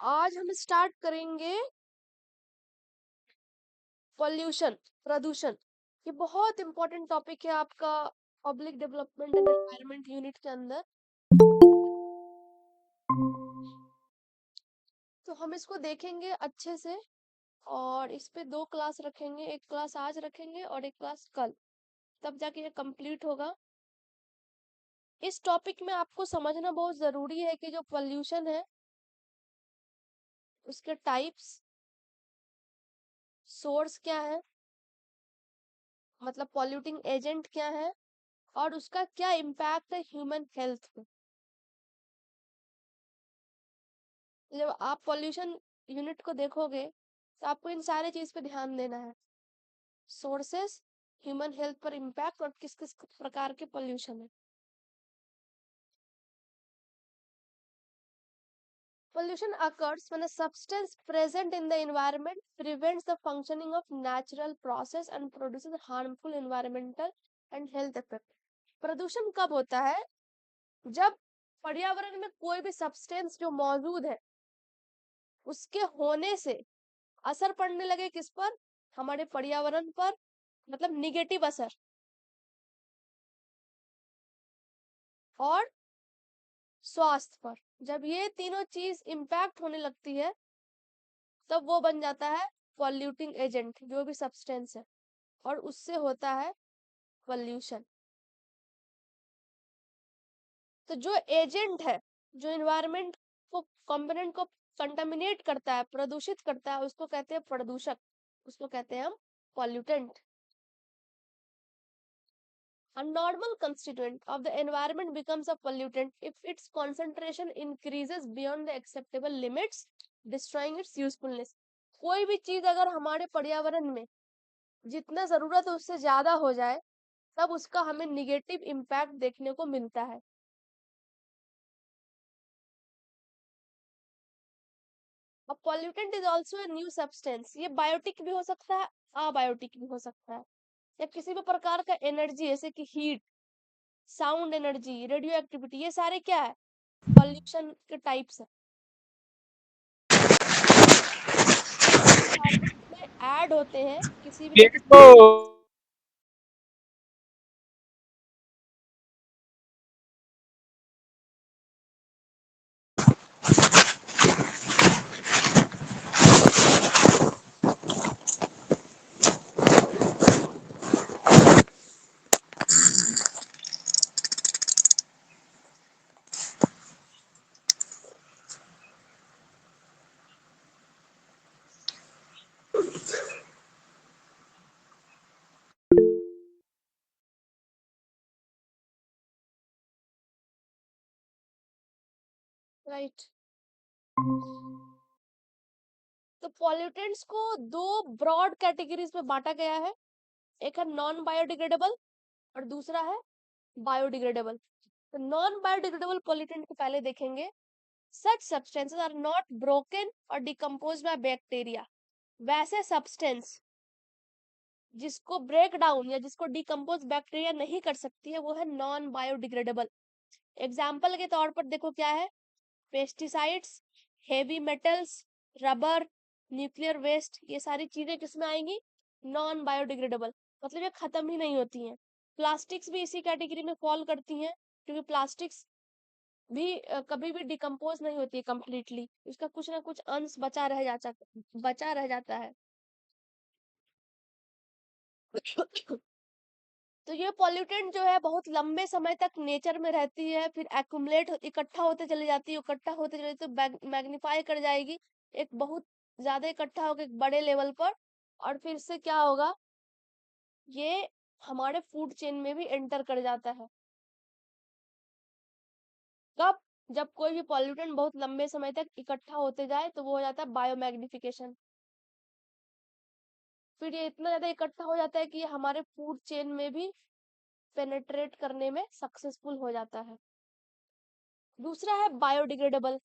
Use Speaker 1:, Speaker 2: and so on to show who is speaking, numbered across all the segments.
Speaker 1: आज हम स्टार्ट करेंगे पॉल्यूशन, प्रदूषण। ये बहुत इंपॉर्टेंट टॉपिक है आपका public development and environment unit के अंदर। तो हम इसको देखेंगे अच्छे से और इस पे 2 क्लास रखेंगे, एक क्लास आज रखेंगे और एक क्लास कल, तब जाके ये कंप्लीट होगा। इस टॉपिक में आपको समझना बहुत जरूरी है कि जो पॉल्यूशन है उसके टाइप्स, सोर्स क्या है, मतलब पॉल्यूटिंग एजेंट क्या है और उसका क्या इम्पैक्ट है ह्यूमन हेल्थ पे। जब आप पॉल्यूशन यूनिट को देखोगे तो आपको इन सारे चीज पे ध्यान देना है, सोर्सेस, ह्यूमन हेल्थ पर इम्पैक्ट और किस किस प्रकार के पॉल्यूशन है। Pollution occurs when a substance present in the environment prevents the functioning of natural process and produces harmful environmental and health effect. प्रदूषण कब होता है? जब पर्यावरण में कोई भी सब्सटेंस जो मौजूद है उसके होने से असर पड़ने लगे किस पर? हमारे पर्यावरण पर, मतलब निगेटिव असर, और स्वास्थ्य पर। जब ये तीनों चीज इम्पैक्ट होने लगती है तब वो बन जाता है पॉल्यूटिंग एजेंट, जो भी सब्सटेंस है, और उससे होता है पॉल्यूशन। तो जो एजेंट है, जो इन्वायरमेंट को, कंपोनेंट को कंटामिनेट करता है, प्रदूषित करता है, उसको कहते हैं प्रदूषक, उसको कहते हैं हम pollutant. A normal constituent of the environment becomes a pollutant if its concentration increases beyond the acceptable limits, destroying its usefulness. कोई भी चीज अगर हमारे पर्यावरण में जितना जरूरत है उससे ज्यादा हो जाए तब उसका हमें निगेटिव इम्पैक्ट देखने को मिलता है। अब pollutant is also a new substance, ये बायोटिक भी हो सकता है, अबायोटिक भी हो सकता है, या किसी भी प्रकार का एनर्जी जैसे कि heat, sound energy, radio activity, ये सारे क्या है? पॉल्यूशन के टाइप्स है। में ऐड होते हैं किसी भी राइट। तो पॉल्यूटेंट्स को 2 ब्रॉड कैटेगरीज में बांटा गया है, एक है नॉन बायोडिग्रेडेबल और दूसरा है बायोडिग्रेडेबल। तो नॉन बायोडिग्रेडेबल पॉल्यूटेंट को पहले देखेंगे। सच सब्सटेंसेस आर नॉट ब्रोकन और डिकम्पोज बाय बैक्टीरिया। वैसे सब्सटेंस जिसको ब्रेक डाउन या जिसको डिकम्पोज बैक्टीरिया नहीं कर सकती है वो है नॉन बायोडिग्रेडेबल। एग्जाम्पल के तौर पर देखो क्या है, pesticides, heavy metals, rubber, nuclear waste, ये सारी चीजें किसमें आएंगी? नॉन बायोडिग्रेडेबल, मतलब ये खत्म ही नहीं होती हैं। प्लास्टिक्स भी इसी कैटेगरी में फॉल करती हैं, क्योंकि प्लास्टिक्स भी कभी भी डिकम्पोज नहीं होती है कंप्लीटली, उसका कुछ ना कुछ अंश बचा रह जाता है। तो ये पॉल्यूटेंट जो है बहुत लंबे समय तक नेचर में रहती है, फिर एक्यूमुलेट इकट्ठा होते चली जाती है, इकट्ठा होते चले तो मैग्नीफाई कर जाएगी, एक बहुत ज्यादा इकट्ठा होकर एक बड़े लेवल पर, और फिर से क्या होगा, ये हमारे फूड चेन में भी एंटर कर जाता है। कब? जब कोई भी पॉल्यूटेंट बहुत लंबे समय तक इकट्ठा होते जाए तो वो हो जाता है बायोमैग्निफिकेशन। फिर ये इतना ज्यादा इकट्ठा हो जाता है कि ये हमारे फूड चेन में भी पेनेट्रेट करने में सक्सेसफुल हो जाता है। दूसरा है बायोडिग्रेडेबल।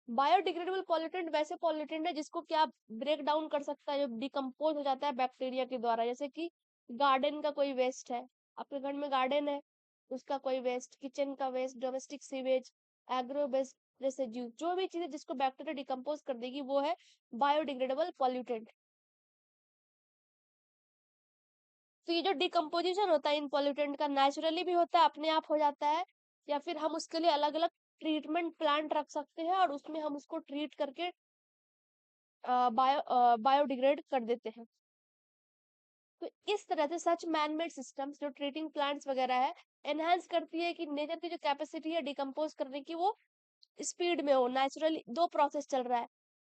Speaker 1: बायोडिग्रेडेबल पॉल्यूटेंट वैसे पॉल्यूटेंट है जिसको क्या ब्रेक डाउन कर सकता है, जो डिकम्पोज हो जाता है बैक्टीरिया के द्वारा। जैसे कि गार्डन का कोई वेस्ट है, आपके घर में गार्डन है, उसका कोई वेस्ट, किचन का waste, domestic sewage, agro waste, residue, जो भी चीजें जिसको बैक्टीरिया डिकम्पोज कर देगी वो है बायोडिग्रेडेबल पॉल्यूटेंट। तो ये जो डिकम्पोजिशन होता है इन पॉल्यूटेंट का नेचुरली भी होता है, अपने आप हो जाता है, या फिर हम उसके लिए अलग अलग ट्रीटमेंट प्लांट रख सकते हैं और उसमें हम उसको ट्रीट करके बायोडिग्रेड कर देते हैं। तो इस तरह से सच मैनमेड सिस्टम्स जो ट्रीटिंग प्लांट्स वगैरह है एनहांस करती है कि नेचर की जो कैपेसिटी है डिकम्पोज करने की वो स्पीड में हो। नेचुरली दो प्रोसेस चल रहा है,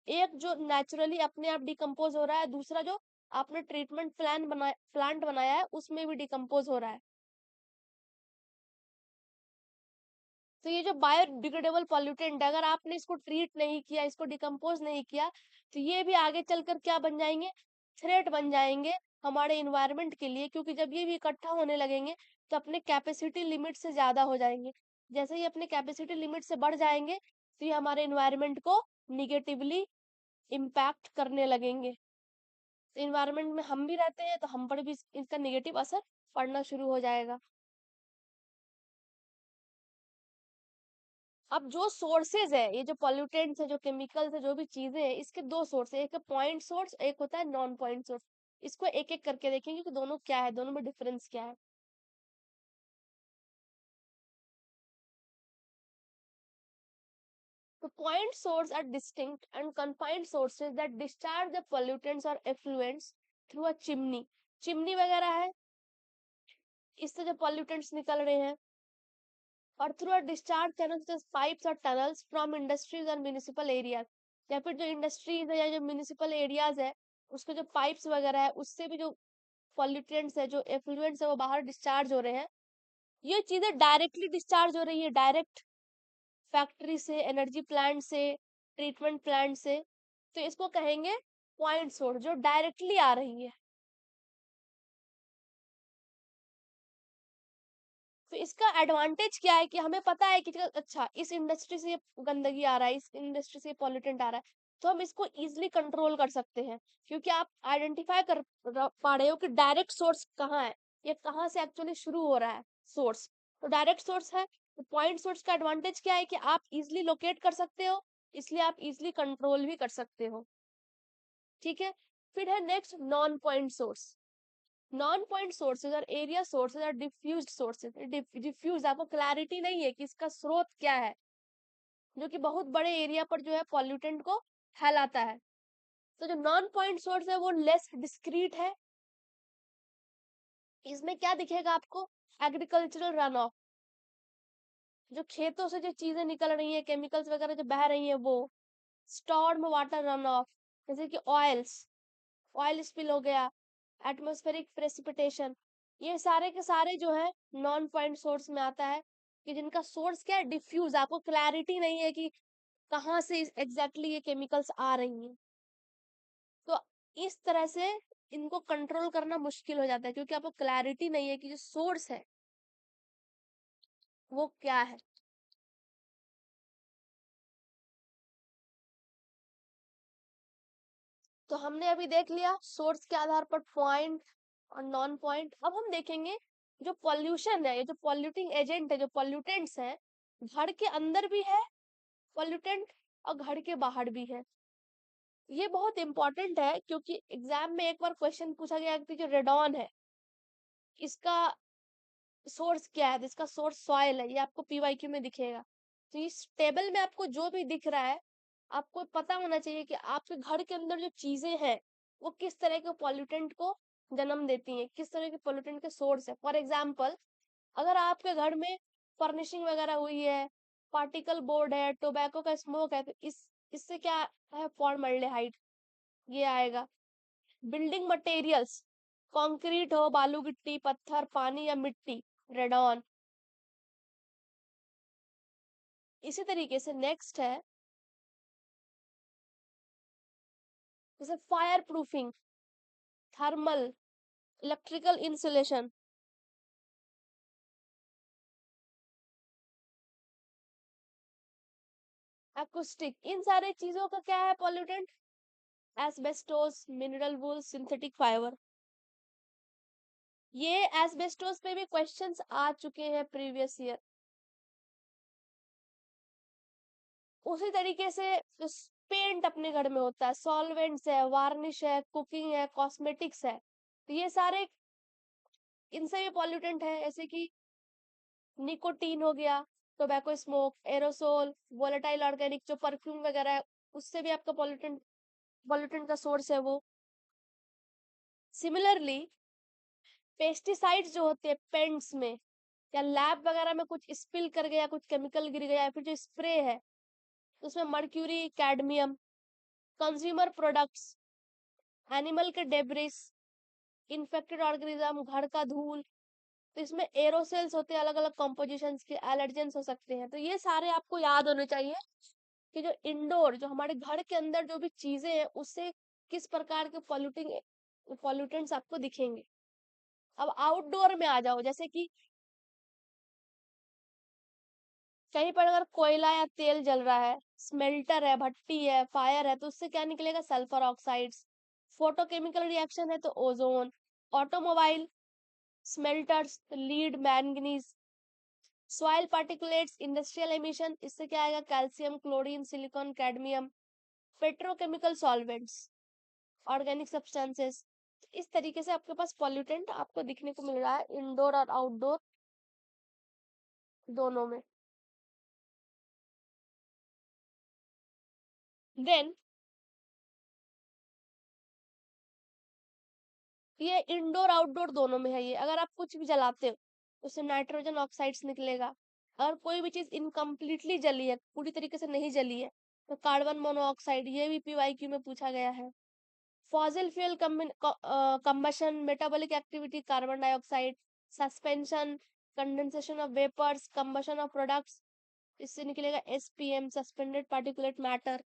Speaker 1: एक जो नेचुरली अपने आप डिकम्पोज हो रहा है, दूसरा जो आपने ट्रीटमेंट प्लांट बनाया है उसमें भी डिकम्पोज हो रहा है। तो ये जो बायोडिग्रेडेबल पॉल्यूटेंट है, अगर आपने इसको ट्रीट नहीं किया, इसको डिकम्पोज नहीं किया, तो ये भी आगे चलकर क्या बन जाएंगे, थ्रेट बन जाएंगे हमारे इन्वायरमेंट के लिए, क्योंकि जब ये भी इकट्ठा होने लगेंगे तो अपने कैपेसिटी लिमिट से ज्यादा हो जाएंगे। जैसे ही अपने कैपेसिटी लिमिट से बढ़ जाएंगे तो ये हमारे इन्वायरमेंट को निगेटिवली इम्पैक्ट करने लगेंगे। तो इन्वायरमेंट में हम भी रहते हैं तो हम पर भी इसका निगेटिव असर पड़ना शुरू हो जाएगा। अब जो सोर्सेज है, ये जो पॉल्यूटेंट्स है, जो केमिकल्स है, जो भी चीजें हैं, इसके दो सोर्स है, एक है पॉइंट सोर्स, एक होता है नॉन पॉइंट सोर्स। इसको एक एक करके देखेंगे कि दोनों क्या है, दोनों में डिफरेंस क्या है। तो point source are distinct and confined sources that discharge the pollutants और effluents through a chimney. Chimney वगैरह है, इससे जो पॉल्यूटेंट्स निकल रहे हैं, और through a discharge channel pipes और टनल्स फ्रॉम इंडस्ट्रीज और म्यूनिसिपल एरियाज, या फिर जो इंडस्ट्रीज है या जो म्यूनिसिपल एरियाज है उसके जो पाइप्स वगैरह है उससे भी जो पॉल्यूटेंट्स है, जो एफ्लुएंट्स है वो बाहर डिस्चार्ज हो रहे हैं। ये चीजें डायरेक्टली डिस्चार्ज हो रही है, डायरेक्ट फैक्ट्री से, एनर्जी प्लांट से, ट्रीटमेंट प्लांट से, तो इसको कहेंगे पॉइंट सोर्स, जो डायरेक्टली आ रही है। तो इसका एडवांटेज क्या है कि हमें पता है कि अच्छा इस इंडस्ट्री से ये गंदगी आ रहा है, इस इंडस्ट्री से पॉल्यूटेंट आ रहा है, तो हम इसको इजिली कंट्रोल कर सकते हैं, क्योंकि आप आइडेंटिफाई कर पा रहे हो कि डायरेक्ट सोर्स कहाँ है, ये कहाँ से एक्चुअली शुरू हो रहा है सोर्स, तो डायरेक्ट सोर्स है। तो पॉइंट सोर्स का एडवांटेज क्या है कि आप इजिली लोकेट कर सकते हो, इसलिए आप इजिली कंट्रोल भी कर सकते हो। ठीक है, फिर है next non point source. Non point sources और एरिया सोर्सेज और डिफ्यूज्ड सोर्सेज। डिफ्यूज आपको क्लैरिटी नहीं है कि इसका स्रोत क्या है, जो कि बहुत बड़े एरिया पर जो है पॉल्यूटेंट को फैलाता है। तो जो नॉन पॉइंट सोर्स है वो लेस डिस्क्रीट है। इसमें क्या दिखेगा आपको, एग्रीकल्चरल रन ऑफ, जो खेतों से जो चीजें निकल रही है, केमिकल्स वगैरह जो बह रही है वो। स्टॉर्म वाटर रन ऑफ, जैसे कि ऑयल स्पिल हो गया, एटमॉस्फेरिक प्रेसिपिटेशन, ये सारे के सारे जो है नॉन पॉइंट सोर्स में आता है, कि जिनका सोर्स क्या है, डिफ्यूज, आपको क्लैरिटी नहीं है कि कहाँ से एग्जैक्टली ये केमिकल्स आ रही हैं। तो इस तरह से इनको कंट्रोल करना मुश्किल हो जाता है, क्योंकि आपको क्लैरिटी नहीं है कि जो सोर्स है वो क्या है। तो हमने अभी देख लिया सोर्स के आधार पर पॉइंट और नॉन पॉइंट। अब हम देखेंगे जो पॉल्यूशन है, ये जो पॉल्यूटिंग एजेंट है, जो पॉल्यूटेंट्स है, घर के अंदर भी है पॉल्यूटेंट और घर के बाहर भी है। ये बहुत इंपॉर्टेंट है, क्योंकि एग्जाम में एक बार क्वेश्चन पूछा गया कि जो रेडॉन है इसका सोर्स क्या है, तो इसका सोर्स सॉइल है, ये आपको पीवाईक्यू में दिखेगा। तो इस टेबल में आपको जो भी दिख रहा है आपको पता होना चाहिए कि आपके घर के अंदर जो चीजें हैं वो किस तरह के पॉल्यूटेंट को जन्म देती हैं, किस तरह के पॉल्यूटेंट के सोर्स है। फॉर एग्जाम्पल, अगर आपके घर में फर्निशिंग वगैरह हुई है, पार्टिकल बोर्ड है, टोबैको का स्मोक है, तो इससे क्या है, फॉर्मल्डिहाइड ये आएगा। बिल्डिंग मटेरियल्स, कंक्रीट हो, बालू गिट्टी, पत्थर, पानी या मिट्टी, रेडॉन। इसी तरीके से नेक्स्ट है जैसे fire proofing, thermal, electrical insulation, acoustic, इन सारे चीजों का क्या है pollutant, asbestos, mineral wool, synthetic fibre. ये एस्बेस्टोस पे भी क्वेश्चंस आ चुके हैं प्रीवियस ईयर। उसी तरीके से जो पेंट अपने घर में होता है, सॉल्वेंट्स है, वार्निश है, कुकिंग है, कॉस्मेटिक्स है, तो ये सारे इनसे भी पॉल्यूटेंट है, जैसे कि निकोटीन हो गया, tobacco smoke, aerosol, volatile organic जो परफ्यूम वगैरह है, उससे भी आपका पॉल्यूटेंट का सोर्स है वो। सिमिलरली पेस्टिसाइड्स जो होते हैं पेंट्स में या लैब वगैरह में कुछ स्पिल कर गया, कुछ केमिकल गिर गया, या फिर जो स्प्रे है उसमें mercury, cadmium, consumer products, animal के डेब्रिस, इन्फेक्टेड ऑर्गेनिज्म, घर का धूल, तो इसमें एरोसेल्स होते हैं अलग अलग कॉम्पोजिशंस के, एलर्जेंस हो सकते हैं। तो ये सारे आपको याद होने चाहिए कि जो इंडोर, जो हमारे घर के अंदर जो भी चीजें हैं उससे किस प्रकार के पॉल्यूटेंट्स आपको दिखेंगे। अब आउटडोर में आ जाओ, जैसे कि कहीं पर अगर कोयला या तेल जल रहा है, स्मेल्टर है, भट्टी है, फायर है, तो उससे क्या निकलेगा? Sulphur oxides. फोटोकेमिकल रिएक्शन है तो ozone. Automobile smelters, lead, manganese. Soil particulates, industrial emission, इससे क्या आएगा? Calcium, chlorine, silicon, cadmium. Petrochemical solvents, organic substances. इस तरीके से आपके पास पॉल्यूटेंट आपको दिखने को मिल रहा है इंडोर और आउटडोर दोनों में। देन ये इंडोर आउटडोर दोनों में है। ये अगर आप कुछ भी जलाते हो उससे नाइट्रोजन ऑक्साइड्स निकलेगा। अगर कोई भी चीज इनकम्प्लीटली जली है, पूरी तरीके से नहीं जली है, तो कार्बन मोनोऑक्साइड, ये भी पीवाईक्यू में पूछा गया है। Fossil fuel combustion, metabolic activity, carbon dioxide, suspension, condensation of vapours, combustion of products, इससे निकलेगा SPM, suspended particulate matter.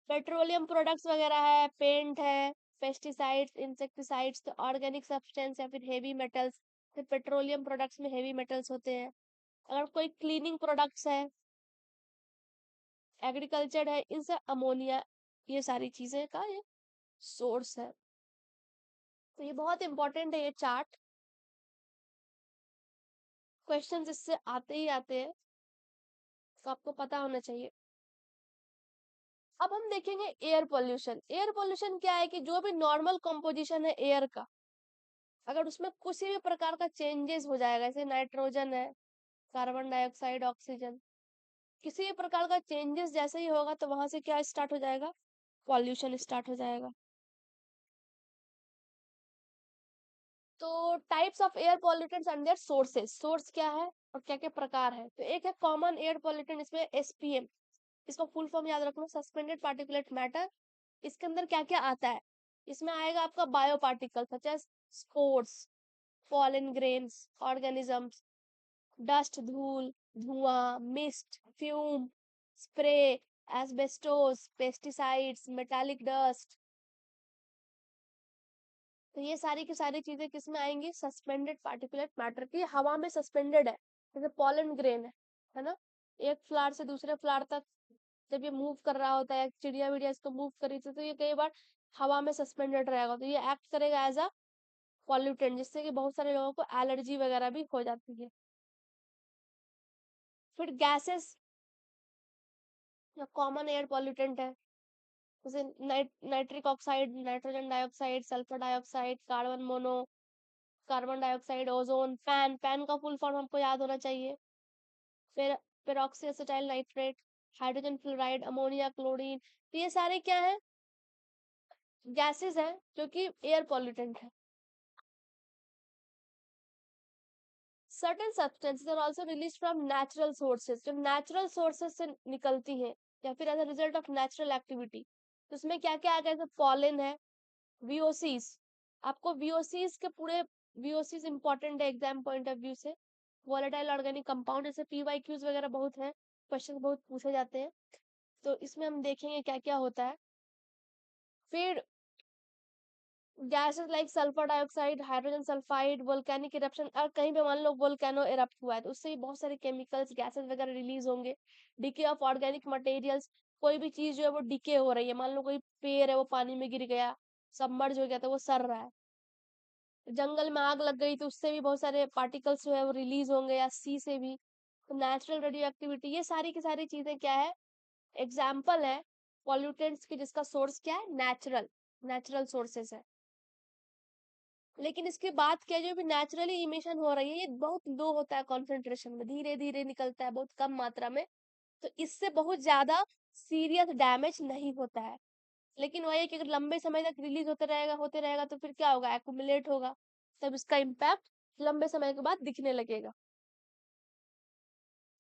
Speaker 1: Petroleum products वगैरह है, पेंट है, पेस्टिसाइड्स, इंसेक्टिसाइड्स, तो ऑर्गेनिक सब्सटेंस या फिर हेवी मेटल्स, तो पेट्रोलियम प्रोडक्ट्स में हेवी मेटल्स होते हैं। अगर कोई क्लीनिंग प्रोडक्ट्स है, एग्रीकल्चर है, इनसे अमोनिया, ये सारी चीजें का ये सोर्स है। तो ये बहुत इंपॉर्टेंट है ये चार्ट, क्वेश्चंस इससे आते ही आते हैं, तो आपको पता होना चाहिए। अब हम देखेंगे एयर पोल्यूशन। एयर पोल्यूशन क्या है कि जो भी नॉर्मल कंपोजिशन है एयर का, अगर उसमें किसी भी प्रकार का चेंजेस हो जाएगा, जैसे नाइट्रोजन है, कार्बन डाइऑक्साइड, ऑक्सीजन, किसी भी प्रकार का चेंजेस जैसे ही होगा तो वहां से क्या स्टार्ट हो जाएगा? पॉल्यूशन स्टार्ट हो जाएगा। तो types of air pollutants and their sources, source क्या है और क्या क्या प्रकार है? तो एक है कॉमन एयर पॉल्यूटेंट, इसमें एसपीएम, इसका फुल फॉर्म याद रखना, सस्पेंडेड पार्टिकुलेट मैटर। इसके अंदर क्या क्या आता है? इसमें आएगा आपका bio particle such as spores, pollen grains, organisms, dust, धूल, धुआं, mist, fume, spray, asbestos, pesticides, metallic dust. तो ये सारी की सारी चीजें किस में आएंगी? सस्पेंडेड पार्टिकुलेट मैटर की, हवा में सस्पेंडेड है, जैसे पॉलन ग्रेन है ना, एक फ्लावर से दूसरे फ्लावर तक जब ये मूव कर रहा होता है, चिड़िया विड़िया इसको मूव कर रही थी, तो ये कई बार हवा में सस्पेंडेड रहेगा, तो ये एक्ट करेगा एज अ पॉल्यूटेंट, जिससे कि बहुत सारे लोगों को एलर्जी वगैरह भी हो जाती है। फिर गैसेस कॉमन एयर पॉल्यूटेंट है, जैसे nitric oxide, nitrogen dioxide, sulphur dioxide, carbon dioxide, ozone, PAN का फुल फॉर्म हमको याद होना चाहिए। फिर peroxy acetyl nitrate, hydrogen fluoride, ammonia, chlorine, तो ये सारे क्या है? गैसेस हैं जो कि एयर पॉल्यूटेंट है। Certain substances are also release from natural sources, जो नेचुरल सोर्सेज से निकलती हैं या फिर as a result of natural activity. तो उसमें क्या क्या आ गया? जैसे पॉलन है, वीओसीज, आपको वीओसीज के पूरे, वीओसीज इंपॉर्टेंट है एग्जाम पॉइंट ऑफ व्यू से। वोलेटाइल ऑर्गेनिक कंपाउंड, जैसे पीवाईक्यूज वगैरह बहुत है, क्वेश्चन बहुत पूछे जाते हैं, तो इसमें हम देखेंगे क्या क्या होता है। फिर gases like sulphur dioxide, hydrogen sulphide, volcanic eruption, और कहीं पे मान लो वोल्केनो इरप्ट हुआ है तो उससे भी बहुत सारे केमिकल्स, गैसेस वगैरह रिलीज होंगे। डिके ऑफ ऑर्गेनिक मटेरियल्स, कोई भी चीज जो है वो डिके हो रही है, मान लो कोई पेड़ है वो पानी में गिर गया, सबमर्ज हो गया तो वो सड़ रहा है। जंगल में आग लग गई तो उससे भी बहुत सारे पार्टिकल्स जो है वो रिलीज होंगे, या सी से भी। तो नेचुरल रेडियो एक्टिविटी, ये सारी की सारी चीजें क्या है? एग्जाम्पल है पॉल्यूटेंट्स की जिसका सोर्स क्या है, नेचुरल सोर्सेस है। लेकिन इसके बाद क्या, जो भी नेचुरली इमिशन हो रही है ये बहुत लो होता है कॉन्सेंट्रेशन में, धीरे धीरे निकलता है बहुत कम मात्रा में, तो इससे बहुत ज्यादा सीरियस डैमेज नहीं होता है। लेकिन वही है कि अगर लंबे समय तक रिलीज होते रहेगा तो फिर क्या होगा, एक्यूमुलेट होगा, तब इसका इम्पैक्ट लंबे समय के बाद दिखने लगेगा।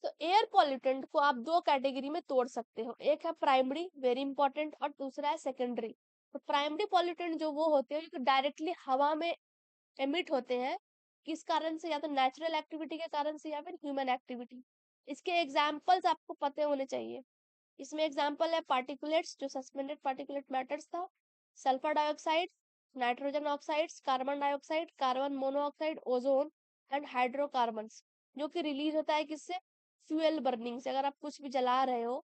Speaker 1: तो एयर पॉल्यूटेंट को आप दो कैटेगरी में तोड़ सकते हो, एक है प्राइमरी वेरी इंपॉर्टेंट और दूसरा है सेकेंडरी। तो प्राइमरी पॉल्यूटेंट जो वो होते हैं जो डायरेक्टली हवा में एमिट होते हैं, किस कारण से, या तो नेचुरल एक्टिविटी के कारण से या फिर ह्यूमन एक्टिविटी। इसके एग्जाम्पल्स आपको पते होने चाहिए। इसमें एग्जाम्पल है पार्टिकुलेट्स, जो सस्पेंडेड पार्टिकुलेट मैटर्स था, sulphur dioxide, nitrogen oxides, carbon dioxide, carbon monoxide, ozone and hydrocarbons, जो कि रिलीज होता है किससे, फ्यूल बर्निंग से। अगर आप कुछ भी जला रहे हो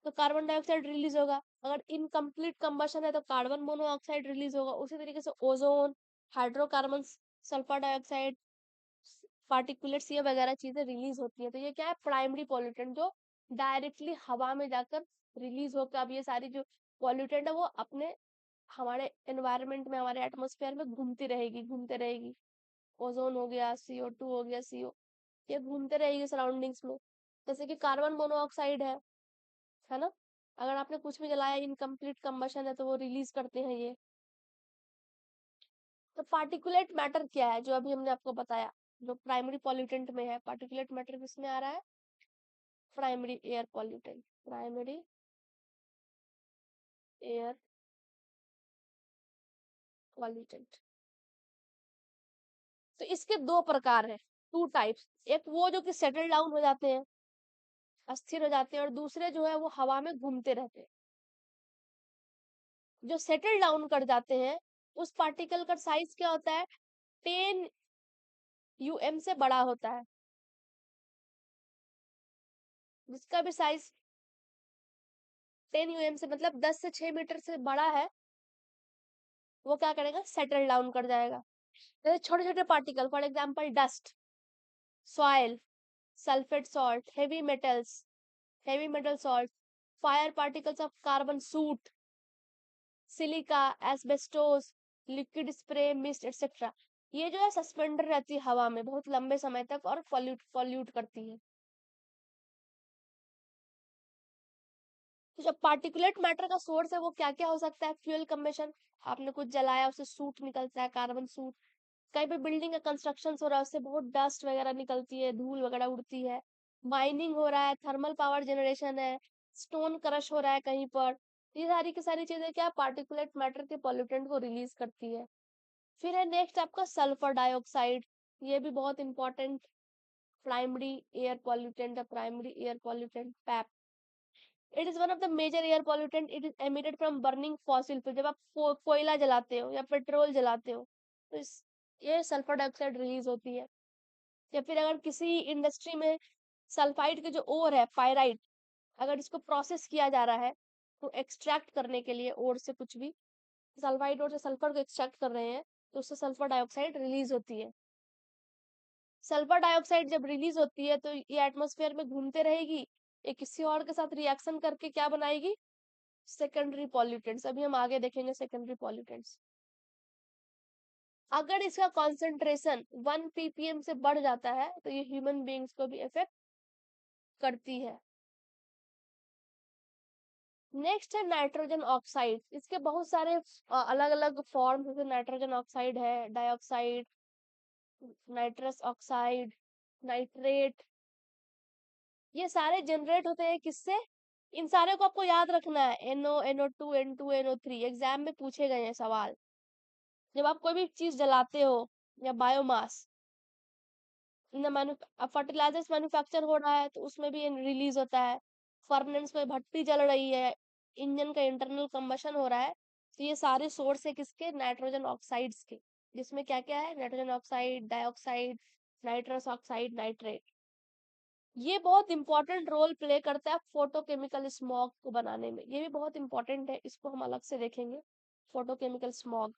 Speaker 1: तो कार्बन डाइऑक्साइड रिलीज होगा, अगर इनकम्प्लीट कंबशन है तो कार्बन मोनोऑक्साइड रिलीज होगा। उसी तरीके से ozone, hydrocarbon, sulphur dioxide, particulates, ये वगैरह चीजें रिलीज होती है। तो ये क्या है, प्राइमरी पॉल्यूटेंट जो डायरेक्टली हवा में जाकर रिलीज होकर, अब ये सारी जो पॉल्यूटेंट है वो अपने हमारे एनवायरनमेंट में, हमारे एटमोस्फेयर में घूमती रहेगी। ओजोन हो गया, CO2 हो गया, CO, ये घूमते रहेगी सराउंडिंग्स में। जैसे कि कार्बन मोनोऑक्साइड है ना, अगर आपने कुछ भी जलाया, इनकम्प्लीट कंबशन है, तो वो रिलीज करते हैं ये। तो पार्टिकुलेट मैटर क्या है, जो अभी हमने आपको बताया, जो प्राइमरी पॉल्यूटेंट में है, पार्टिकुलेट मैटर किसमें आ रहा है, primary air pollutant, primary air pollutant. तो इसके दो प्रकार है, टू टाइप्स, एक वो जो कि सेटल डाउन हो जाते हैं, अस्थिर हो जाते हैं, और दूसरे जो है वो हवा में घूमते रहते हैं। जो सेटल डाउन कर जाते हैं उस पार्टिकल का साइज क्या होता है, 10 UM से बड़ा होता है। जिसका भी साइज 10 UM से मतलब 10 से 6 मीटर से बड़ा है, वो क्या करेगा, सेटल डाउन कर जाएगा। जैसे छोटे छोटे particle, for example dust, soil, sulphate salt, heavy metal salt, fire particles of carbon suit, silica, asbestos, liquid spray mist etcetera, ये जो है सस्पेंडर रहती है हवा में बहुत लंबे समय तक और पॉल्यूट करती है। तो जब पार्टिकुलेट मैटर का सोर्स है वो क्या क्या हो सकता है, फ्यूल कम्बेशन, आपने कुछ जलाया उससे सूट निकलता है, कार्बन सूट, कहीं पे बिल्डिंग का कंस्ट्रक्शन हो रहा है उससे बहुत डस्ट वगैरह निकलती है, धूल वगैरह उड़ती है, माइनिंग हो रहा है, थर्मल पावर जनरेशन है, स्टोन क्रश हो रहा है कहीं पर, ये सारी की सारी चीजें क्या पार्टिकुलेट मैटर के पॉल्यूटेंट को रिलीज करती है। फिर है नेक्स्ट आपका सल्फर डाइऑक्साइड, ये भी बहुत इंपॉर्टेंट प्राइमरी एयर पॉल्यूटेंट है, प्राइमरी एयर पॉल्यूटेंट पैप। It is one of the major air pollutant, it is emitted from burning fossil fuel, जब आप कोयला जलाते हो या पेट्रोल जलाते हो तो ये सल्फर डाइऑक्साइड रिलीज होती है। या फिर अगर किसी इंडस्ट्री में सल्फाइड के जो ओर है, पायराइट, अगर इसको प्रोसेस किया जा रहा है तो एक्सट्रैक्ट करने के लिए ओर से कुछ भी, सल्फाइड ओर से सल्फर को एक्सट्रैक्ट कर रहे हैं, तो उससे सल्फर डाइऑक्साइड रिलीज होती है। सल्फर डाइऑक्साइड जब रिलीज होती है तो ये एटमॉस्फेयर में घूमते रहेगी, ये किसी और के साथ रिएक्शन करके क्या बनाएगी, सेकेंडरी पॉल्यूटेंट्स। अभी हम आगे देखेंगे सेकेंडरी पॉल्यूटेंट्स। अगर इसका कॉन्सेंट्रेशन 1 ppm से बढ़ जाता है तो ये ह्यूमन बींग्स को भी इफेक्ट करती है। नेक्स्ट है नाइट्रोजन ऑक्साइड, इसके बहुत सारे अलग अलग फॉर्म, जैसे नाइट्रोजन ऑक्साइड है, डाइऑक्साइड, नाइट्रस ऑक्साइड, नाइट्रेट, ये सारे जनरेट होते हैं किससे, इन सारे को आपको याद रखना है, NO, NO2, N2, NO3, exam में पूछे गए हैं सवाल। जब आप कोई भी चीज जलाते हो या बायोमास, फर्टिलाइजर्स मैन्युफैक्चर हो रहा है तो उसमें भी रिलीज होता है, फर्नेस में भट्टी जल रही है, इंजन का इंटरनल कंबशन हो रहा है, तो ये सारे सोर्स है किसके, नाइट्रोजन ऑक्साइड्स के, जिसमें क्या क्या है, nitrogen oxide, dioxide, nitrous oxide, nitrate. ये बहुत इंपॉर्टेंट रोल प्ले करता है फोटोकेमिकल स्मॉग को बनाने में, ये भी बहुत इंपॉर्टेंट है, इसको हम अलग से देखेंगे, फोटोकेमिकल स्मॉग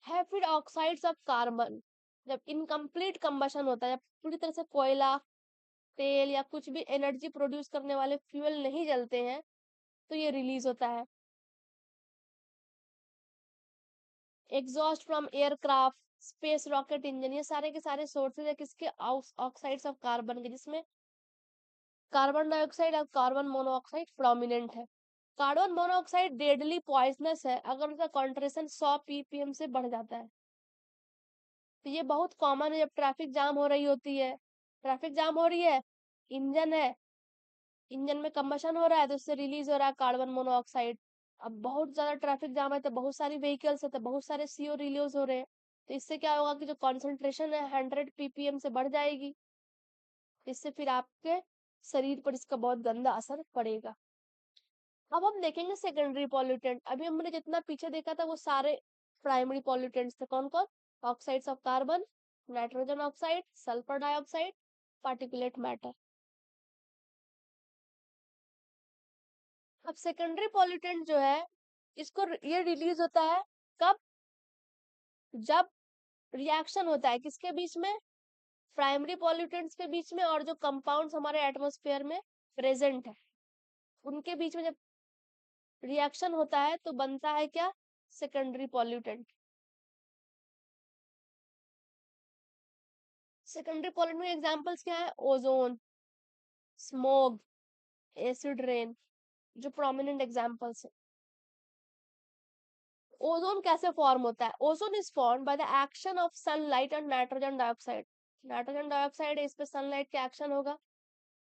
Speaker 1: है। फिर ऑक्साइड्स ऑफ कार्बन, जब इनकम्प्लीट कंबशन होता है, जब पूरी तरह से कोयला तेल या कुछ भी एनर्जी प्रोड्यूस करने वाले फ्यूल नहीं जलते हैं तो ये रिलीज होता है। Exhaust from aircraft, space rocket engine, ये सारे के सारे सोर्सेज है किसके, ऑक्साइड्स ऑफ कार्बन के, जिसमें कार्बन डाइऑक्साइड और कार्बन मोनोऑक्साइड प्रोमिनेंट है। कार्बन मोनोऑक्साइड डेडली पॉइजनस है अगर उसका कॉन्ट्रेशन 100 ppm से बढ़ जाता है। तो ये बहुत कॉमन है जब ट्रैफिक जाम हो रही होती है, ट्रैफिक जाम हो रही है, इंजन है, इंजन में कंबशन हो रहा है तो उससे रिलीज हो रहा है कार्बन मोनोऑक्साइड। अब बहुत ज्यादा ट्रैफिक जाम है तो बहुत सारी व्हीकल्स है तो बहुत सारे CO रिलीज हो रहे हैं। तो इससे क्या होगा कि जो कॉन्सेंट्रेशन है 100 ppm से बढ़ जाएगी। इससे फिर आपके शरीर पर इसका बहुत गंदा असर पड़ेगा। अब हम देखेंगे सेकेंडरी पॉल्यूटेंट। अभी हमने जितना पीछे देखा था वो सारे प्राइमरी पॉल्यूटेंट्स थे। कौन कौन? Oxides of carbon, nitrogen oxide, sulphur dioxide, particulate matter. अब सेकेंडरी पॉल्यूटेंट जो है इसको ये रिलीज होता है कब? जब रिएक्शन होता है किसके बीच में? प्राइमरी पॉल्यूटेंट्स के बीच में, और जो कंपाउंड्स हमारे एटमॉस्फेयर में प्रेजेंट है उनके बीच में जब रिएक्शन होता है तो बनता है क्या? Secondary pollutant. Secondary pollutant examples क्या है? ओजोन, स्मोग, एसिड रेन, जो प्रोमिनेंट एग्जांपल्स है। ओजोन कैसे फॉर्म होता है? Ozone is form by the action of sunlight and nitrogen dioxide. Nitrogen dioxide इस पे सनलाइट के एक्शन होगा।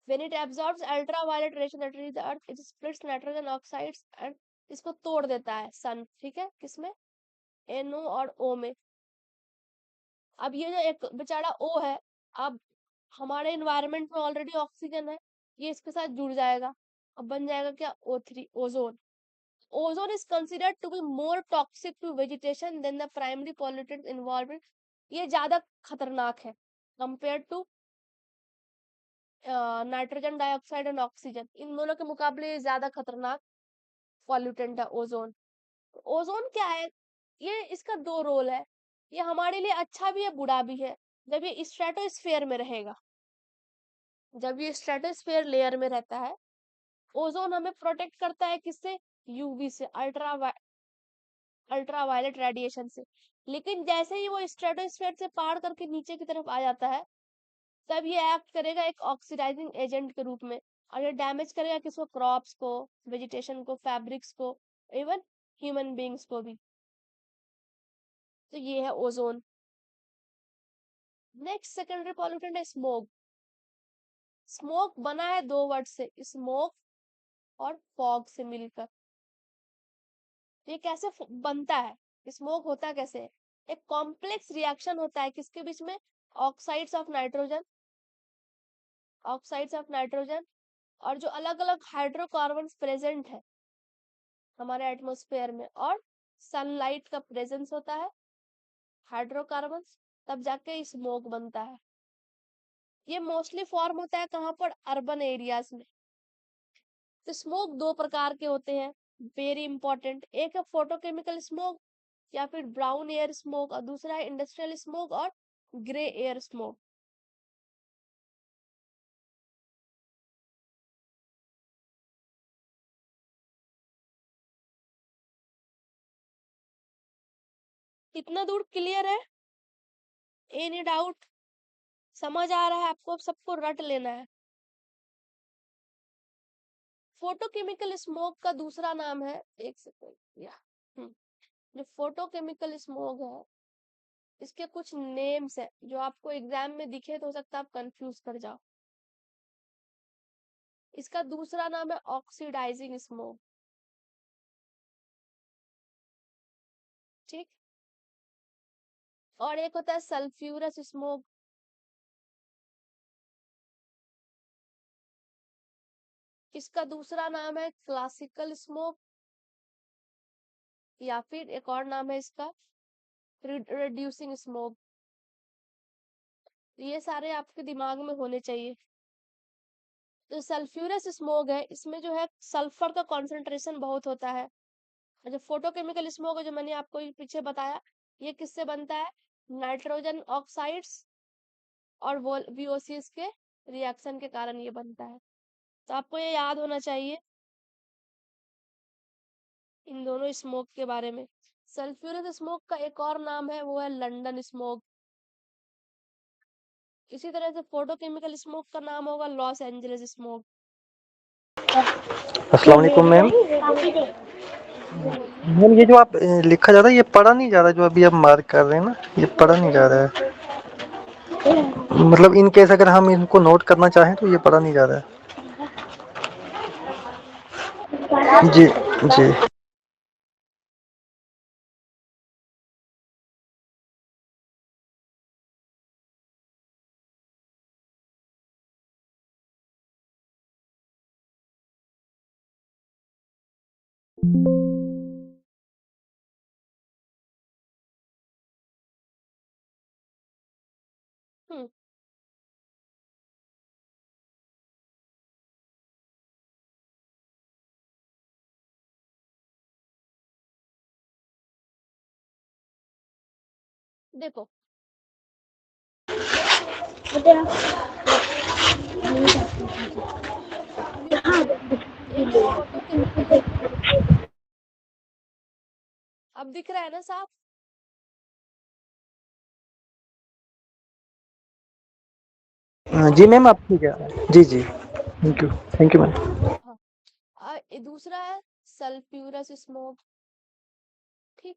Speaker 1: when it absorbs ultraviolet radiation that reaches the earth, it splits nitrogen oxides and इसको तोड़ देता है सन। ठीक है, किसमें? NO और O में। अब ये जो एक बेचारा O है, अब हमारे इन्वायरमेंट में ऑलरेडी ऑक्सीजन है, ये इसके साथ जुड़ जाएगा, अब बन जाएगा क्या? O3, ozone. Ozone is considered to be more toxic to vegetation than the primary pollutants involved in, ये ज्यादा खतरनाक है compare to nitrogen dioxide and oxygen. इन दोनों के मुकाबले ये ज्यादा खतरनाक पॉल्यूटेंट है ओजोन। ओजोन क्या है? ये इसका दो रोल है, ये हमारे लिए अच्छा भी है बुरा भी है। जब ये स्ट्रेटोस्फेयर में रहेगा, जब ये स्ट्रेटोस्फेयर लेयर में रहता है, ओजोन हमें प्रोटेक्ट करता है किससे? UV से, अल्ट्रावायलेट रेडिएशन से। लेकिन जैसे ही वो स्ट्रेटोस्फेयर से पार करके नीचे की तरफ आ जाता है तब ये एक्ट करेगा एक ऑक्सीडाइजिंग एजेंट के रूप में, और ये डैमेज करेगा किसको? क्रॉप्स को, वेजिटेशन को, फैब्रिक्स को, इवन ह्यूमन बींग्स को भी। तो ये है ओजोन। नेक्स्ट सेकेंडरी पॉल्यूटेंट है स्मोक। स्मोक बना है दो वर्ड से, स्मोक और फॉग से मिलकर। ये कैसे बनता है? स्मोक होता कैसे है? एक कॉम्प्लेक्स रिएक्शन होता है किसके बीच में? Oxides of nitrogen, oxides of nitrogen और जो अलग अलग हाइड्रोकार्बन प्रेजेंट है हमारे एटमॉस्फेयर में, और सनलाइट का प्रेजेंस होता है, हाइड्रोकार्बन्स, तब जाके स्मोक बनता है। ये मोस्टली फॉर्म होता है कहाँ पर? अर्बन एरियाज में। तो स्मोक दो प्रकार के होते हैं, वेरी इंपॉर्टेंट। एक है फोटोकेमिकल स्मोक या फिर ब्राउन एयर स्मोक, और दूसरा है इंडस्ट्रियल स्मोक और ग्रे एयर स्मोक। इतना दूर क्लियर है? Any doubt? समझ आ रहा है आपको? अब सबको रट लेना है। फोटोकेमिकल स्मोक का दूसरा नाम है, एक सेकेंड या जो फोटोकेमिकल स्मोक है इसके कुछ नेम्स है जो आपको एग्जाम में दिखे तो हो सकता है आप कंफ्यूज कर जाओ। इसका दूसरा नाम है ऑक्सीडाइजिंग स्मोक। ठीक। और एक होता है सल्फ्यूरस स्मोक। इसका दूसरा नाम है क्लासिकल स्मोक, या फिर एक और नाम है इसका रिड्यूसिंग स्मोक। ये सारे आपके दिमाग में होने चाहिए। जो सल्फ्यूरस स्मोक है इसमें जो है सल्फर का कॉन्सेंट्रेशन बहुत होता है। और जो फोटोकेमिकल स्मोक है जो मैंने आपको ये पीछे बताया, ये किससे बनता है? नाइट्रोजन ऑक्साइड्स और वो VOCs के रिएक्शन के कारण ये बनता है। तो आपको ये याद होना चाहिए इन दोनों स्मोक के बारे में। सल्फ्यूरस स्मोक का एक और नाम है, वो है लंदन स्मोक। इसी तरह से फोटोकेमिकल स्मोक का नाम होगा लॉस एंजलिस स्मोक।
Speaker 2: अस्सलाम वालेकुम मैम।
Speaker 1: जी बोलिए।
Speaker 2: मैम ये जो आप लिखा जा रहा है ये पढ़ा नहीं जा रहा, जो अभी आप मार्क कर रहे हैं ना, ये पढ़ा नहीं जा रहा है। मतलब इन केस अगर हम इनको नोट करना चाहें तो ये पढ़ा नहीं जा रहा है।
Speaker 1: अच्छा,
Speaker 2: जी जी।
Speaker 1: हम्म देखो, एक फोटोकेमिकल स्मोक, अब दिख रहा है ना साफ?
Speaker 2: जी मैम आप ठीक है। जी जी, थैंक यू मैम।
Speaker 1: हाँ। ये दूसरा है सल्फ्यूरस स्मोक। ठीक,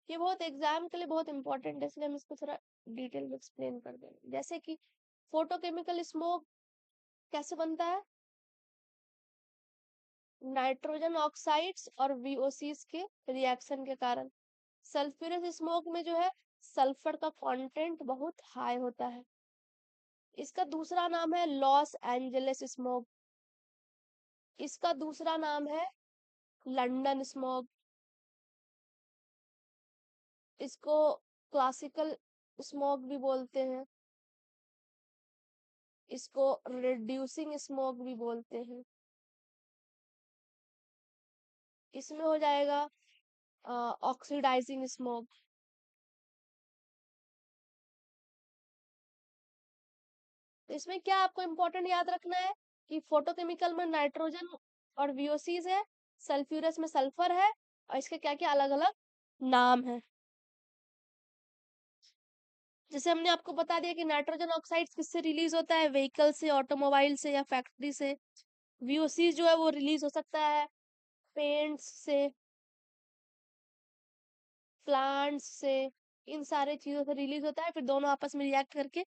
Speaker 1: ये बहुत एग्जाम के लिए बहुत इंपॉर्टेंट है, इसलिए हम इसको थोड़ा डिटेल में एक्सप्लेन कर देंगे। जैसे कि फोटोकेमिकल स्मोक कैसे बनता है? नाइट्रोजन ऑक्साइड्स और वीओसीज के रिएक्शन के कारण। सल्फ्यूरस स्मोक में जो है सल्फर का कंटेंट बहुत हाई होता है। इसका दूसरा नाम है लॉस एंजलिस स्मोक। इसका दूसरा नाम है लंदन स्मोक। इसको क्लासिकल स्मोक भी बोलते हैं। इसको रिड्यूसिंग स्मोक भी बोलते हैं। इसमें हो जाएगा ऑक्सीडाइजिंग स्मोक। तो इसमें क्या आपको इम्पोर्टेंट याद रखना है कि फोटोकेमिकल में नाइट्रोजन और वीओसीज है, सल्फ्यूरस में सल्फर है, और इसके क्या क्या अलग अलग नाम है। जैसे हमने आपको बता दिया कि नाइट्रोजन ऑक्साइड किससे रिलीज होता है, व्हीकल से, ऑटोमोबाइल से या फैक्ट्री से। वीओसी जो है वो रिलीज हो सकता है पेंट्स से, प्लांट्स से, इन सारे चीजों से रिलीज होता है, फिर दोनों आपस में रिएक्ट करके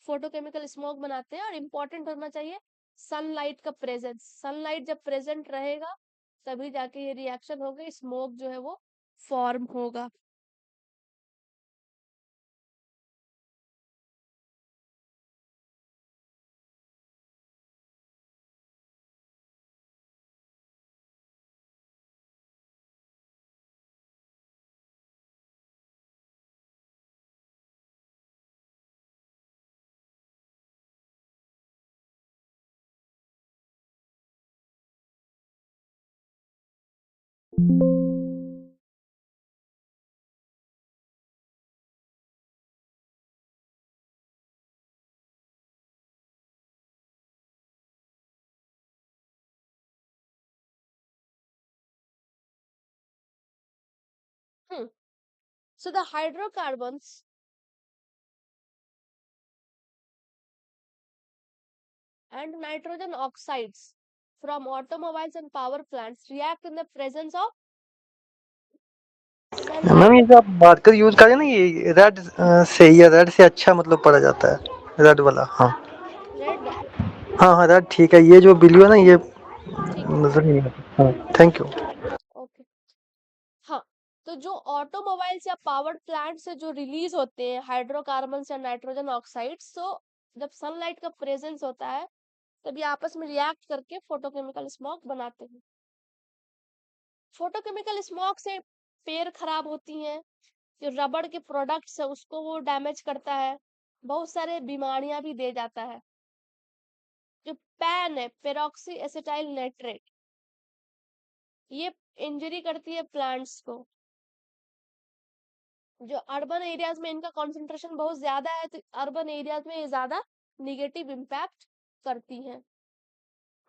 Speaker 1: फोटोकेमिकल स्मोक बनाते हैं। और इम्पोर्टेंट होना चाहिए सनलाइट का प्रेजेंस। सनलाइट जब प्रेजेंट रहेगा तभी जाके ये रिएक्शन होगा, स्मोक जो है वो फॉर्म होगा। Hmm. So the hydrocarbons and nitrogen oxides from automobiles and power plants react in the presence of
Speaker 2: ma'am
Speaker 1: sunlight.
Speaker 2: ये जो आप मार्कर यूज करें ना, ये रेड से, या रेड से अच्छा मतलब पढ़ा जाता है, रेड वाला। हाँ
Speaker 1: Red,
Speaker 2: हाँ हाँ, रेड ठीक है। ये जो ब्लू है ना, ये
Speaker 1: ठीक है,
Speaker 2: नजर नहीं आता। हाँ थैंक यू।
Speaker 1: ओके। हाँ, तो जो ऑटोमोबाइल्स या पावर प्लांट से जो रिलीज होते हैं हाइड्रोकार्बन या नाइट्रोजन ऑक्साइड्स, तो जब सनलाइट का प्रेजेंस होता है तभी आपस में रिएक्ट करके फोटोकेमिकल स्मोक बनाते हैं। फोटोकेमिकल स्मोक से पेड़ खराब होती हैं, जो रबड़ के प्रोडक्ट्स है उसको वो डैमेज करता है, बहुत सारे बीमारियां भी दे जाता है। जो पैन है, पेरोक्सी एसिटाइल नाइट्रेट, ये इंजरी करती है प्लांट्स को। जो अर्बन एरियाज में इनका कॉन्सेंट्रेशन बहुत ज्यादा है, तो अर्बन एरियाज में ये ज्यादा निगेटिव इम्पैक्ट करती हैं।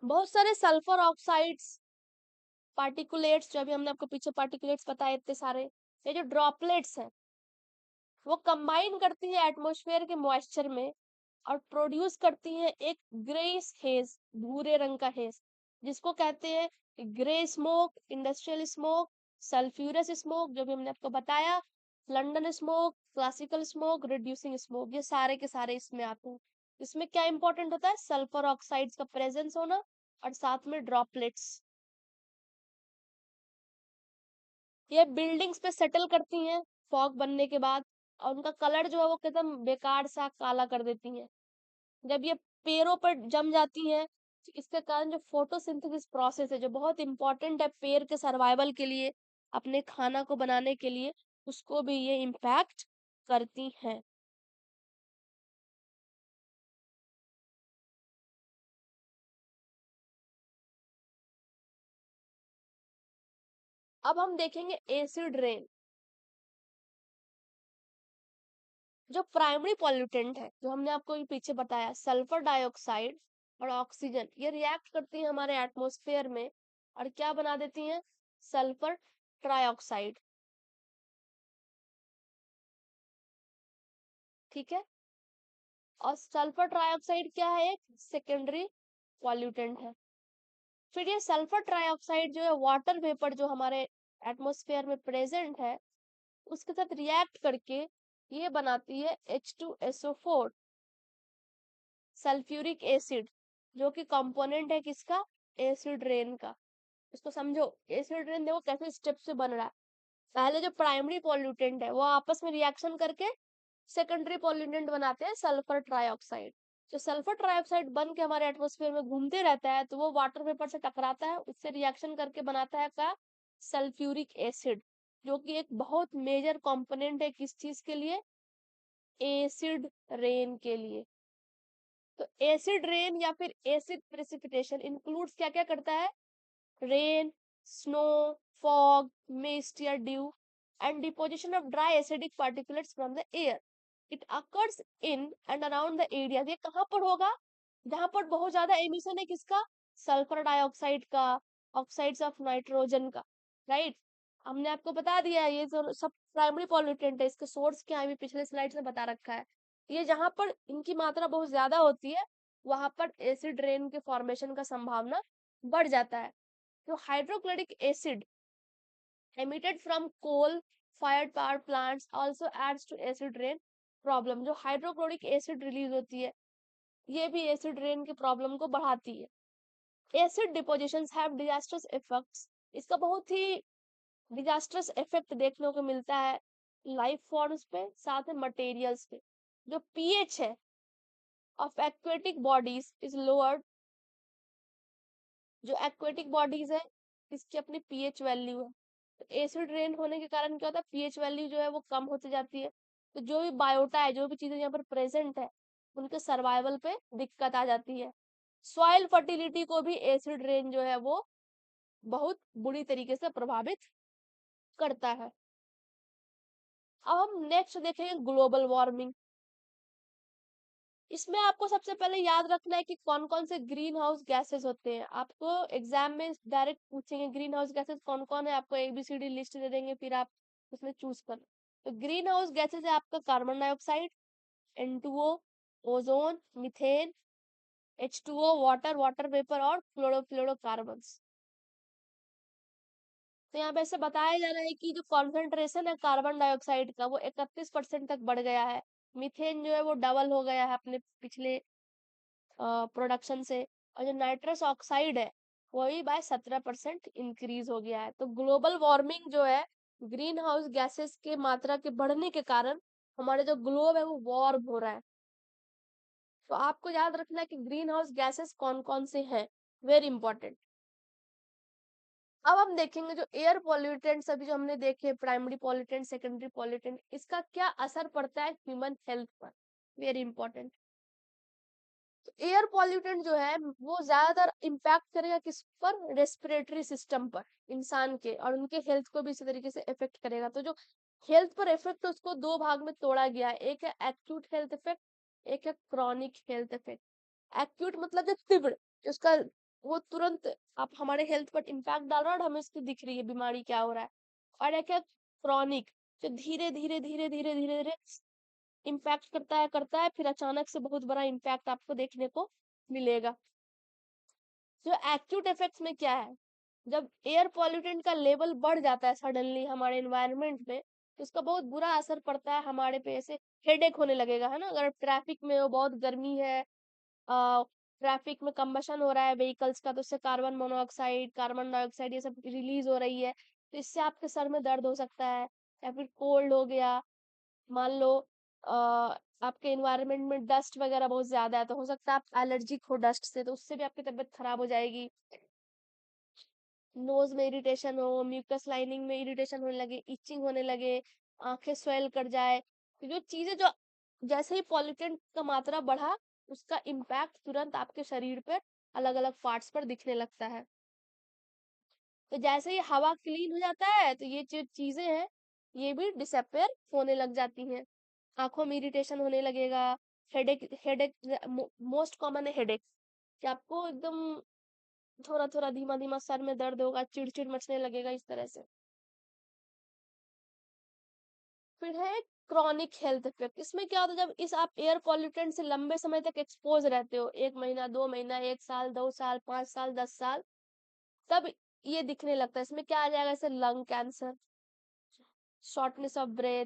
Speaker 1: बहुत सारे सल्फर ऑक्साइड्स, पार्टिकुलेट्स, जो अभी हमने आपको पीछे पार्टिकुलेट्स बताए इतने सारे, ये जो ड्रॉपलेट्स हैं वो कंबाइन करती है एटमॉस्फेयर के मॉइस्चर में और प्रोड्यूस करती है एक ग्रेइश हेज, भूरे रंग का हेज, जिसको कहते हैं grey smoke, industrial smoke, sulphurous smoke, जो भी हमने आपको बताया, London smoke, classical smoke, reducing smoke, ये सारे के सारे इसमें आते हैं। इसमें क्या इंपॉर्टेंट होता है? सल्फर ऑक्साइड्स का प्रेजेंस होना और साथ में ड्रॉपलेट्स। ये बिल्डिंग्स पे सेटल करती हैं फॉग बनने के बाद, और उनका कलर जो है वो एकदम बेकार सा काला कर देती हैं। जब ये पेड़ों पर जम जाती हैं तो इसके कारण जो फोटोसिंथेसिस प्रोसेस है, जो बहुत इंपॉर्टेंट है पेड़ के सर्वाइवल के लिए, अपने खाना को बनाने के लिए, उसको भी ये इम्पैक्ट करती हैं। अब हम देखेंगे एसिड रेन। जो प्राइमरी पॉल्यूटेंट है, जो हमने आपको ये पीछे बताया, सल्फर डाइऑक्साइड और ऑक्सीजन, ये रिएक्ट करती है हमारे एटमॉस्फेयर में और क्या बना देती हैं? Sulphur trioxide. ठीक है, और सल्फर ट्राइऑक्साइड क्या है? एक सेकेंडरी पॉल्यूटेंट है। फिर ये सल्फर ट्राइऑक्साइड जो है वाटर वेपर जो हमारे एटमॉस्फेयर में प्रेजेंट है, उसके साथ रिएक्ट करके ये बनाती है H2SO4, सल्फ्यूरिक एसिड, जो कि कंपोनेंट है किसका? एसिड रेन का। इसको समझो, एसिड रेन देखो कैसे स्टेप से बन रहा है। पहले जो प्राइमरी पॉल्यूटेंट है वो आपस में रिएक्शन करके सेकेंडरी पॉल्यूटेंट बनाते हैं सल्फर ट्राइऑक्साइड। जो सल्फर ट्राइऑक्साइड बन के हमारे एटमॉस्फेयर में घूमते रहता है तो वो वाटर वेपर से टकराता है, उससे रिएक्शन करके बनाता है क्या? सल्फ्यूरिक एसिड, जो कि एक बहुत मेजर कंपोनेंट है किस चीज के लिए? एसिड रेन के लिए। तो एसिड रेन या फिर एसिड प्रेसिपिटेशन इंक्लूड्स क्या क्या करता है? रेन, स्नो, फॉग, मिस्ट या due, and deposition of dry acidic particulates from the air. It occurs in and around the area. ये कहाँ पर होगा? जहां पर बहुत ज्यादा एमिशन है किसका? सल्फर डाइऑक्साइड का, ऑक्साइड्स ऑफ नाइट्रोजन का, राइट। हमने आपको बता दिया है ये जो सब प्राइमरी पॉल्यूटेंट है, इसके सोर्स क्या है भी पिछले स्लाइड में बता रखा है। ये जहां पर इनकी मात्रा बहुत ज्यादा होती है वहां पर एसिड रेन के फॉर्मेशन का संभावना बढ़ जाता है। तो hydrochloric acid emitted from coal fired power plants also adds to acid rain problem। जो हाइड्रोक्लोरिक एसिड रिलीज होती है ये भी एसिड रेन के प्रॉब्लम को बढ़ाती है। Acid depositions have disasters effects. इसका बहुत ही डिजास्टर्स इफेक्ट देखने को मिलता है लाइफ फॉर्म्स पे, साथ में मटेरियल्स पे। जो पीएच है of aquatic bodies is lowered. जो एक्वेटिक बॉडीज है इसकी अपनी पीएच वैल्यू है, तो एसिड रेन होने के कारण क्या होता है? पीएच वैल्यू जो है वो कम होती जाती है। तो जो भी बायोटा है, जो भी चीजें यहाँ पर प्रेजेंट है, उनके सर्वाइवल पे दिक्कत आ जाती है। सॉइल फर्टिलिटी को भी एसिड रेन जो है वो बहुत बुरी तरीके से प्रभावित करता है। अब हम नेक्स्ट देखेंगे ग्लोबल वार्मिंग। इसमें आपको सबसे पहले याद रखना है कि कौन कौन से ग्रीन हाउस गैसेस होते हैं। आपको एग्जाम में डायरेक्ट पूछेंगे ग्रीन हाउस गैसेस कौन कौन है, आपको एबीसीडी लिस्ट दे देंगे, फिर आप उसमें चूज कर। तो ग्रीन हाउस गैसेस है आपका carbon dioxide, N2O, ozone, methane, H2O, water, water vapour और फ्लोरोफ्लोरोकार्बन्स। तो यहाँ पे ऐसे बताया जा रहा है कि जो कॉन्सेंट्रेशन है कार्बन डाइऑक्साइड का वो 31% तक बढ़ गया है। मीथेन जो है वो डबल हो गया है अपने पिछले प्रोडक्शन से। और जो नाइट्रस ऑक्साइड है वही बाय 17% इंक्रीज हो गया है। तो ग्लोबल वार्मिंग जो है ग्रीन हाउस गैसेस के मात्रा के बढ़ने के कारण हमारे जो ग्लोब है वो वार्म हो रहा है। तो आपको याद रखना है कि ग्रीन हाउस गैसेस कौन कौन से हैं, वेरी इंपॉर्टेंट। अब हम देखेंगे जो एयर पॉल्यूटेंट्स अभी जो हमने देखे, प्राइमरी पॉल्यूटेंट, सेकेंडरी पॉल्यूटेंट, इसका क्या असर पड़ता है ह्यूमन हेल्थ पर, वेरी इंपॉर्टेंट। तो एयर पॉल्यूटेंट जो है वो ज्यादातर इम्पैक्ट करेगा किस पर? रेस्पिरेटरी सिस्टम पर, इंसान के, और उनके हेल्थ को भी इसी तरीके से इफेक्ट करेगा। तो जो हेल्थ पर इफेक्ट उसको दो भाग में तोड़ा गया है, एक है एक्यूट हेल्थ इफेक्ट, एक है क्रॉनिक हेल्थ इफेक्ट। एक्यूट मतलब जो तीव्र, उसका वो तुरंत आप हमारे हेल्थ पर इम्पैक्ट डाल रहा है और हमें उसकी दिख रही है बीमारी क्या हो रहा है। और एक है क्रॉनिक, जो धीरे धीरे धीरे धीरे धीरे धीरे इम्पैक्ट करता है फिर अचानक से बहुत बड़ा इम्पैक्ट आपको देखने को मिलेगा। जो एक्यूट इफेक्ट्स में क्या है, जब एयर पॉल्यूटेंट का लेवल बढ़ जाता है सडनली हमारे एनवायरनमेंट में, तो उसका बहुत बुरा असर पड़ता है हमारे पे। ऐसे हेडेक होने लगेगा, है ना, अगर ट्रैफिक में हो, बहुत गर्मी है, ट्रैफिक में कंबशन हो रहा है व्हीकल्स का, तो उससे कार्बन मोनोऑक्साइड, कार्बन डाइऑक्साइड ये सब रिलीज हो रही है, तो इससे आपके सर में दर्द हो सकता है। या फिर कोल्ड हो गया, मान लो आपके एनवायरनमेंट में डस्ट वगैरह बहुत ज्यादा है, तो हो सकता है आप एलर्जिक हो डस्ट से, तो उससे भी आपकी तबीयत खराब हो जाएगी। नोज में इरिटेशन हो, म्यूकस लाइनिंग में इरिटेशन होने लगे, इचिंग होने लगे, आंखें स्वेल कर जाए, तो जो चीजें जो जैसे ही पॉल्यूटेंट का मात्रा बढ़ा, उसका इम्पैक्ट तुरंत आपके शरीर पर अलग अलग पार्ट्स पर दिखने लगता है। तो जैसे ही हवा क्लीन हो जाता है, तो ये जो चीजें हैं ये भी डिसअपेयर होने लग जाती हैं। आंखों में इरिटेशन होने लगेगा, हेडेक, हेडेक मोस्ट कॉमन है हेडेक, कि आपको एकदम थोड़ा थोड़ा धीमा धीमा सर में दर्द होगा, चिड़चिड़ मचने लगेगा, इस तरह से। फिर है क्रॉनिक हेल्थ इफेक्ट। इसमें क्या होता है, जब इस आप एयर पॉल्यूटेंट से लंबे समय तक एक्सपोज रहते हो, 1 महीना, 2 महीना, 1 साल, 2 साल, 5 साल, 10 साल, तब ये दिखने लगता है। इसमें क्या आ जाएगा, जैसे lung cancer, shortness of breath,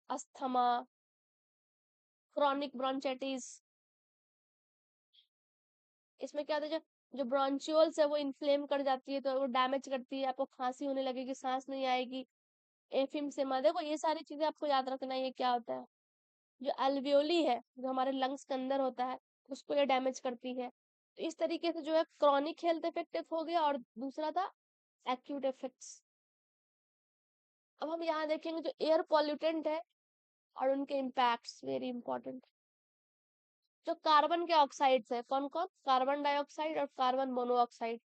Speaker 1: asthma, chronic bronchitis. इसमें क्या होता है, जो ब्रोंचियोल्स है वो इन्फ्लेम कर जाती है, तो वो डैमेज करती है, आपको खांसी होने लगेगी, सांस नहीं आएगी, एफिम्सेमा। देखो ये सारी चीजें आपको याद रखना है, ये क्या होता है, जो अल्वियोली है, जो हमारे लंग्स के अंदर होता है, उसको ये डैमेज करती है। तो इस तरीके से जो है क्रॉनिक हेल्थ इफेक्ट हो गया, और दूसरा था एक्यूट इफेक्ट्स। अब हम यहाँ देखेंगे जो एयर पॉल्यूटेंट है और उनके इम्पैक्ट्स, वेरी इंपॉर्टेंट। जो कार्बन के ऑक्साइड्स है, कौन कौन, कार्बन डाइऑक्साइड और कार्बन मोनोऑक्साइड,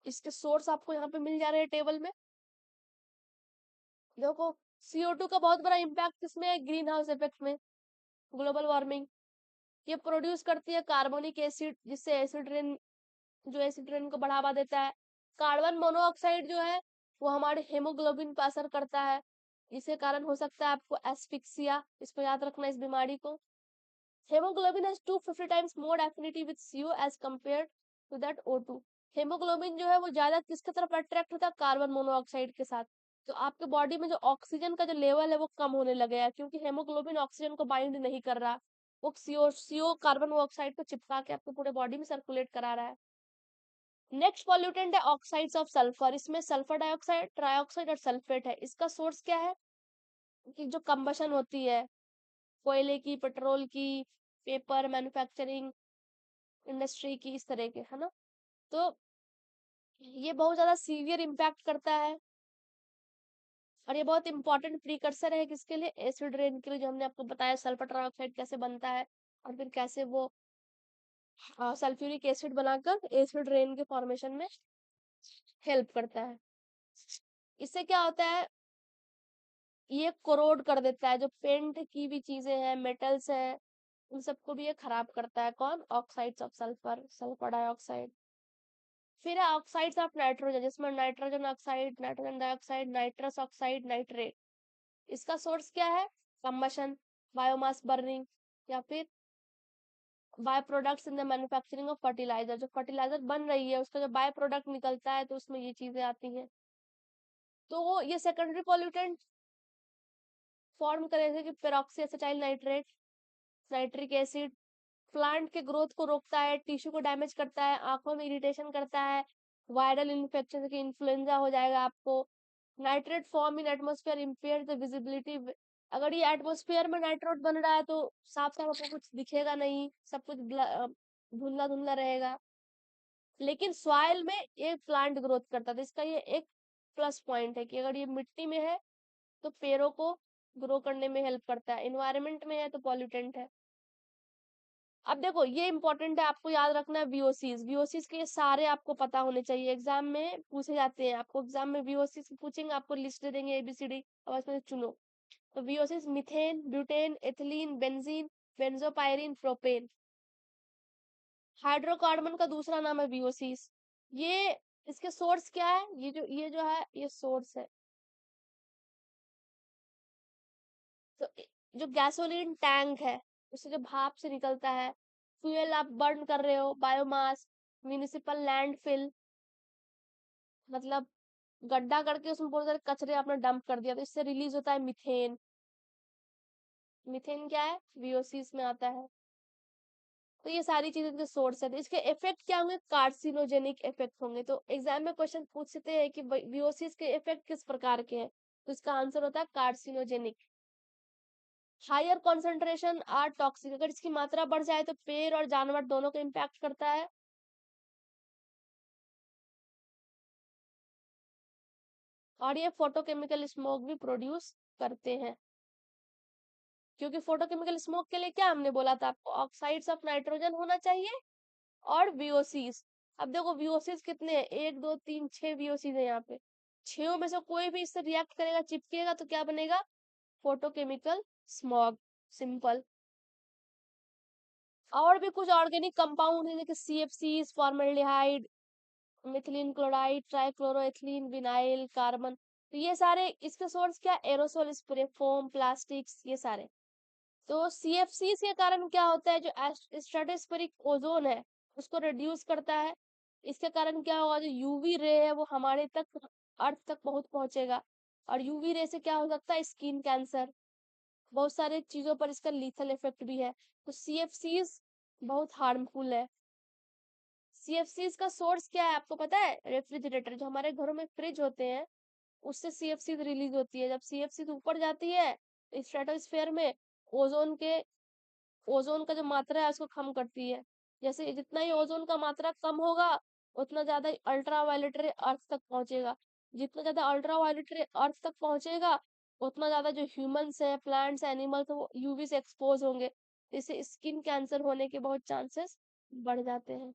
Speaker 1: इसके सोर्स आपको यहाँ पे मिल जा रहे हैं टेबल में। देखो CO2 का बहुत बड़ा इम्पैक्ट किसमें है, ग्रीन हाउस इफेक्ट में, ग्लोबल वार्मिंग। ये प्रोड्यूस करती है कार्बोनिक एसिड, जिससे एसिड रेन, जो एसिड रेन को बढ़ावा देता है। कार्बन मोनोऑक्साइड जो है वो हमारे हेमोग्लोबिन पर असर करता है, जिसके कारण हो सकता है आपको एस्फिक्सिया, इसको याद रखना इस बीमारी को। Haemoglobin has 250 times more affinity with CO as compared to that O2। Haemoglobin जो है वो ज्यादा किसके तरफ अट्रैक्ट होता है, कार्बन मोनोऑक्साइड के साथ। तो आपके बॉडी में जो ऑक्सीजन का जो लेवल है वो कम होने लगे है, क्योंकि हेमोग्लोबिन ऑक्सीजन को बाइंड नहीं कर रहा, वो CO कार्बन मोनोऑक्साइड को चिपका के आपको पूरे बॉडी में सर्कुलेट करा रहा है। नेक्स्ट पॉल्यूटेंट है ऑक्साइड्स ऑफ सल्फर। इसमें सल्फर डाइऑक्साइड, ट्राइऑक्साइड और सल्फेट है। इसका सोर्स क्या है, कि जो कंबशन होती है कोयले की, पेट्रोल की, पेपर मैन्युफैक्चरिंग इंडस्ट्री की, इस तरह के, है ना। तो ये बहुत ज्यादा सीवियर इम्पैक्ट करता है, और ये बहुत इंपॉर्टेंट प्रीकर्सर है किसके लिए, एसिड रेन के लिए, जो हमने आपको बताया सल्फर ट्राइऑक्साइड कैसे बनता है, और फिर कैसे वो सल्फ्यूरिक एसिड बनाकर एसिड रेन के फॉर्मेशन में हेल्प करता है। इससे क्या होता है, ये कोरोड कर देता है, जो पेंट की भी चीजें हैं, मेटल्स है, उन सबको भी ये खराब करता है। कौन, oxides of sulphur, sulphur dioxide. फिर है ऑक्साइड्स ऑफ नाइट्रोजन, जिसमें nitrogen oxide, nitrogen dioxide, nitrous oxide, nitrate. इसका सोर्स क्या है, कंबशन, बायोमास बर्निंग, या फिर by products in the manufacturing of fertiliser. जो फर्टिलाइजर बन रही है उसका जो बाय प्रोडक्ट निकलता है, तो उसमें ये चीजें आती हैं। तो ये सेकेंडरी पॉल्यूटेंट फॉर्म करेंगे कि peroxy acetyl nitrate, nitric acid, plant के ग्रोथ को रोकता है, टिश्यू को डैमेज करता है, आंखों में इरिटेशन करता है, वायरल इन्फेक्शन की इन्फ्लुएंजा हो जाएगा आपको। Nitrate form in atmosphere impair the visibility. अगर ये एटमोस्फेयर में नाइट्रेट बन रहा है तो साफ साफ आपको कुछ दिखेगा नहीं, सब कुछ धुंधला धुंधला रहेगा। लेकिन सॉइल में ये प्लांट ग्रोथ करता है, तो इसका ये एक प्लस पॉइंट है कि अगर ये मिट्टी में है तो पेड़ों को ग्रो करने में हेल्प करता है, इन्वायरमेंट में है तो पॉल्यूटेंट है। अब देखो ये इंपॉर्टेंट है, आपको याद रखना है वीओसीज। वीओसीज के ये सारे आपको पता होने चाहिए, एग्जाम में पूछे जाते हैं। आपको एग्जाम में वीओसीज पूछेंगे, आपको लिस्ट दे देंगे ABCD, अब इसमें से चुनो। तो वीओसीज methane, butane, ethylene, benzene, benzopyrene, propane. Hydrocarbon का दूसरा नाम है VOCs। ये इसके सोर्स क्या है? ये जो है ये सोर्स है। तो जो गैसोलीन टैंक है उससे जो भाप से निकलता है, फ्यूल आप बर्न कर रहे हो, बायोमास, म्यूनिसिपल लैंडफिल, मतलब गड्ढा करके उसमें बहुत सारे कचरे आपने डंप कर दिया तो इससे रिलीज होता है मीथेन। मीथेन क्या है? VOCs में आता है। तो ये सारी चीजें के सोर्स है। तो इसके इफेक्ट क्या होंगे? कार्सिनोजेनिक इफेक्ट होंगे। तो एग्जाम में क्वेश्चन पूछते हैं कि VOCs के इफेक्ट किस प्रकार के हैं, तो इसका आंसर होता है carcinogenic. Higher concentration are toxic, अगर इसकी मात्रा बढ़ जाए तो पेड़ और जानवर दोनों को इम्पैक्ट करता है। और ये फोटोकेमिकल स्मोक भी प्रोड्यूस करते हैं। क्योंकि फोटोकेमिकल स्मोक के लिए क्या हमने बोला था आपको? ऑक्साइड्स ऑफ नाइट्रोजन होना चाहिए और VOCs। अब देखो VOCs कितने हैं? 1 2 3 6 VOCs है यहाँ पे। 6 में से कोई भी इससे रिएक्ट करेगा, चिपकेगा तो क्या बनेगा? Photochemical smog. सिंपल। और भी कुछ ऑर्गेनिक कंपाउंड है जैसे CFCs, formaldehyde, methylene chloride, trichloroethylene, vinyl carbon. तो ये सारे इसके सोर्स क्या? एरोसोल स्प्रे, फोम, प्लास्टिक्स, ये सारे। तो CFC के कारण क्या होता है? जो स्ट्रेटोस्फेरिक ओजोन है उसको रिड्यूस करता है। इसके कारण क्या होगा? जो यूवी रे है वो हमारे तक, अर्थ तक बहुत पहुंचेगा। और यूवी रे से क्या हो सकता है? स्किन कैंसर, बहुत सारे चीजों पर इसका लीथल इफेक्ट भी है। तो CFCs बहुत हार्मफुल है। CFCs का सोर्स क्या है आपको पता है? रेफ्रिजरेटर, जो हमारे घरों में फ्रिज होते हैं उससे CFC रिलीज होती है। जब CFC ऊपर जाती है स्ट्रेटोस्फेयर में, ओजोन के ओजोन का जो मात्रा है उसको कम करती है। जैसे जितना ही ओजोन का मात्रा कम होगा उतना ज्यादा अल्ट्रा वायलेट रे अर्थ तक पहुंचेगा। जितना ज्यादा अल्ट्रा वायलेट रे अर्थ तक पहुंचेगा उतना ज्यादा जो ह्यूमंस है, प्लांट्स, एनिमल्स, वो यूवी से एक्सपोज होंगे। इससे स्किन कैंसर होने के बहुत चांसेस बढ़ जाते हैं।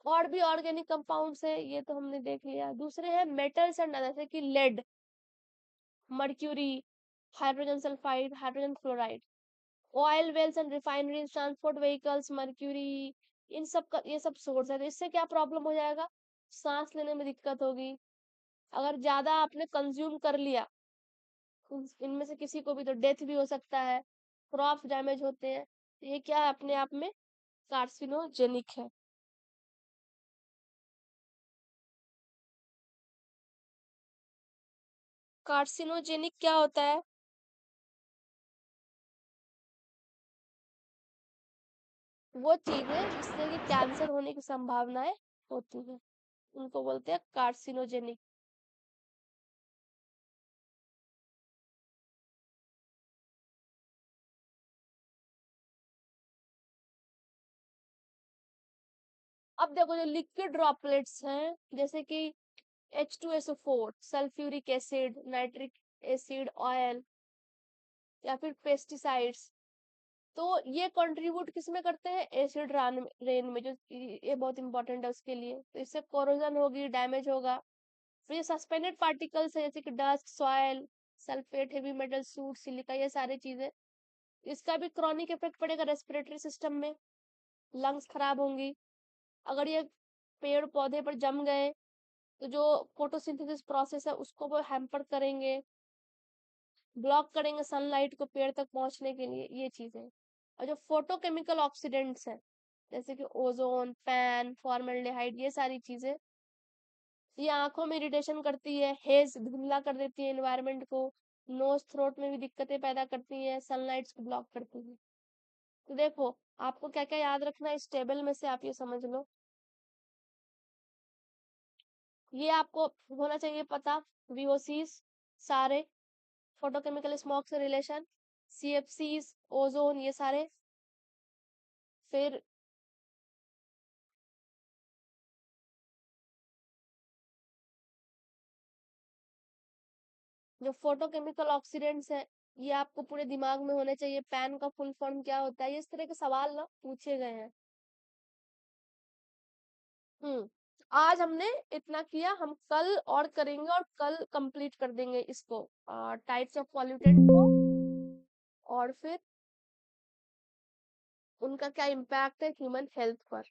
Speaker 1: और भी ऑर्गेनिक कंपाउंड्स है, ये तो हमने देख लिया। दूसरे हैं मेटल्स एंड जैसे कि lead, mercury, hydrogen sulphide, hydrogen fluoride. Oil wells and refineries, transport vehicles, mercury, इन सब का ये सब सोर्स है। तो इससे क्या प्रॉब्लम हो जाएगा? सांस लेने में दिक्कत होगी। अगर ज्यादा आपने कंज्यूम कर लिया इनमें से किसी को भी तो डेथ भी हो सकता है, क्रॉप्स डैमेज होते हैं। तो ये क्या है? अपने आप में कार्सिनोजेनिक है। कार्सिनोजेनिक क्या होता है? वो चीज है जिससे कि कैंसर होने की संभावनाएं होती है, उनको बोलते हैं कार्सिनोजेनिक। अब देखो जो लिक्विड ड्रॉपलेट्स हैं जैसे कि H2SO4, sulphuric acid, nitric acid, oil, या फिर पेस्टिसाइड्स, तो ये कंट्रीब्यूट किस में करते हैं? एसिड रेन में, जो ये बहुत इंपॉर्टेंट है उसके लिए। तो इससे कोरोजन होगी, डैमेज होगा। फिर ये सस्पेंडेड पार्टिकल्स है जैसे कि dust, soil, sulphate, heavy metal, suit, silica, ये सारी चीजें। इसका भी क्रॉनिक इफेक्ट पड़ेगा रेस्पिरेटरी सिस्टम में, लंग्स खराब होंगी। अगर ये पेड़ पौधे पर जम गए तो जो फोटोसिंथेसिस प्रोसेस है उसको वो हैम्पर करेंगे, ब्लॉक करेंगे सनलाइट को पेड़ तक पहुंचने के लिए, ये चीजें। और जो फोटोकेमिकल ऑक्सीडेंट्स हैं जैसे कि ओजोन, पैन, फॉर्मल्डिहाइड, ये सारी चीजें, ये आंखों में इरिटेशन करती है, हेज, धुंधला कर देती है एनवायरनमेंट को, नोज थ्रोट में भी दिक्कतें पैदा करती है, सनलाइट को ब्लॉक करती है। तो देखो आपको क्या क्या याद रखना है इस टेबल में से, आप ये समझ लो। ये आपको होना चाहिए पता, VOCs सारे, फोटोकेमिकल स्मोक से रिलेशन, CFCs, ओजोन, ये सारे। फिर जो फोटोकेमिकल ऑक्सीडेंट्स है ये आपको पूरे दिमाग में होने चाहिए। पैन का फुल फॉर्म क्या होता है? ये इस तरह के सवाल ना पूछे गए हैं। हम्म। आज हमने इतना किया, हम कल और करेंगे और कल कंप्लीट कर देंगे इसको, टाइप्स ऑफ पॉल्यूटेंट को। और फिर उनका क्या इम्पैक्ट है ह्यूमन हेल्थ पर।